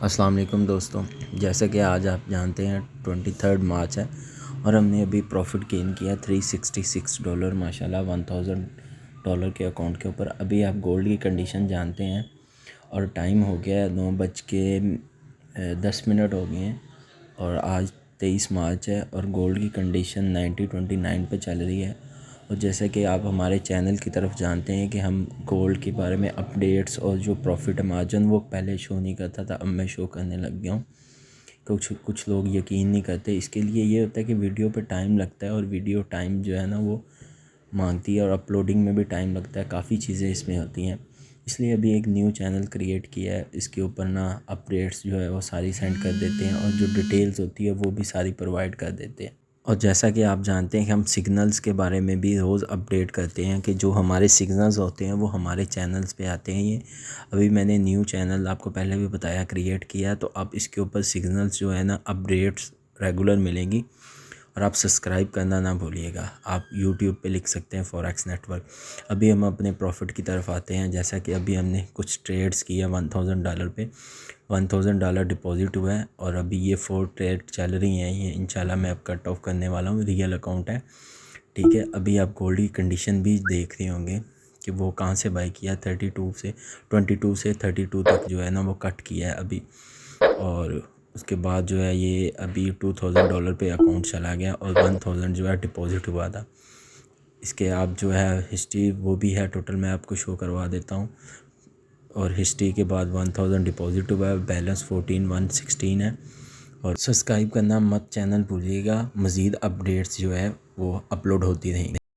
अस्सलाम वालेकुम दोस्तों, जैसे कि आज आप जानते हैं 23 मार्च है और हमने अभी प्रॉफिट गेन किया $366 माशाल्लाह $1000 के अकाउंट के ऊपर। अभी आप गोल्ड की कंडीशन जानते हैं और टाइम हो गया है 9:10 हो गए हैं और आज 23 मार्च है और गोल्ड की कंडीशन 9029 पे चल रही है। और जैसे कि आप हमारे चैनल की तरफ जानते हैं कि हम गोल्ड के बारे में अपडेट्स और जो प्रॉफिट मार्जिन वो पहले शो नहीं करता था, अब मैं शो करने लग गया हूँ। कुछ लोग यकीन नहीं करते, इसके लिए ये होता है कि वीडियो पे टाइम लगता है और वीडियो टाइम जो है ना वो मांगती है और अपलोडिंग में भी टाइम लगता है, काफ़ी चीज़ें इसमें होती हैं। इसलिए अभी एक न्यू चैनल क्रिएट किया है, इसके ऊपर ना अपडेट्स जो है वो सारी सेंड कर देते हैं और जो डिटेल्स होती है वो भी सारी प्रोवाइड कर देते हैं। और जैसा कि आप जानते हैं कि हम सिग्नल्स के बारे में भी रोज़ अपडेट करते हैं कि जो हमारे सिग्नल्स होते हैं वो हमारे चैनल्स पे आते हैं। ये अभी मैंने न्यू चैनल आपको पहले भी बताया क्रिएट किया, तो अब इसके ऊपर सिग्नल्स जो है ना अपडेट्स रेगुलर मिलेंगी। और आप सब्सक्राइब करना ना भूलिएगा। आप यूट्यूब पे लिख सकते हैं फॉरेक्स नेटवर्क। अभी हम अपने प्रॉफिट की तरफ आते हैं। जैसा कि अभी हमने कुछ ट्रेड्स किया $1000 पे, $1000 डिपॉजिट हुआ है और अभी ये 4 ट्रेड चल रही हैं। ये इंशाल्लाह मैं अब कट ऑफ करने वाला हूँ, रियल अकाउंट है, ठीक है। अभी आप गोल्ड की कंडीशन भी देख रहे होंगे कि वो कहाँ से बाई किया, 22 से 32 तक जो है ना वो कट किया है अभी। और उसके बाद जो है ये अभी $2000 पे अकाउंट चला गया और 1000 जो है डिपॉजिट हुआ था। इसके आप जो है हिस्ट्री वो भी है, टोटल मैं आपको शो करवा देता हूँ। और हिस्ट्री के बाद 1000 डिपॉजिट हुआ है, बैलेंस 14116 है। और सब्सक्राइब करना मत चैनल भूलिएगा, मज़ीद अपडेट्स जो है वो अपलोड होती रहेंगी।